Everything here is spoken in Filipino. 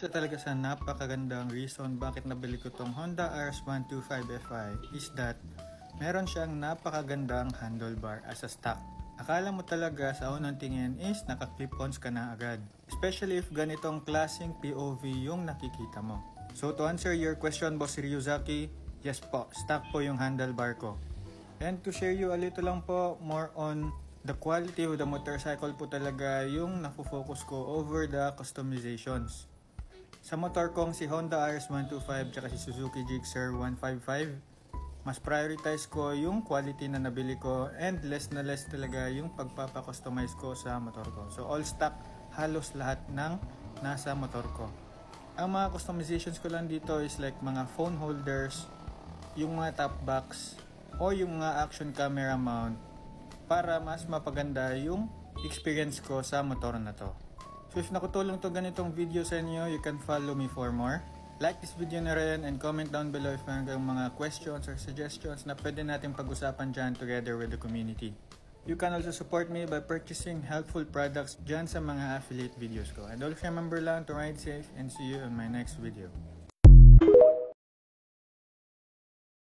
isa talaga sa napakagandang reason bakit nabili ko tong Honda RS125Fi is that meron siyang napakagandang handlebar as a stock. Akala mo talaga sa unang tingin is naka-clip-ons ka na agad. Especially if ganitong klaseng POV yung nakikita mo. So to answer your question, Boss Ryuzaki, yes po, stock po yung handlebar ko. And to share you a little lang po more on the quality of the motorcycle po talaga yung nafo-focus ko over the customizations. Sa motor kong si Honda RS125 tsaka si Suzuki Gixxer 155, mas prioritize ko yung quality na nabili ko and less na less talaga yung pagpapakustomize ko sa motor ko. So all stock, halos lahat ng nasa motor ko. Ang mga customizations ko lang dito is like mga phone holders, yung mga top box, o yung mga action camera mount para mas mapaganda yung experience ko sa motor na to. So if nakutulong to ganitong video sa inyo, you can follow me for more. Like this video na rin and comment down below if meron kayong mga questions or suggestions na pwede natin pag-usapan dyan together with the community. You can also support me by purchasing helpful products dyan sa mga affiliate videos ko. And always remember lang to ride safe and see you in my next video.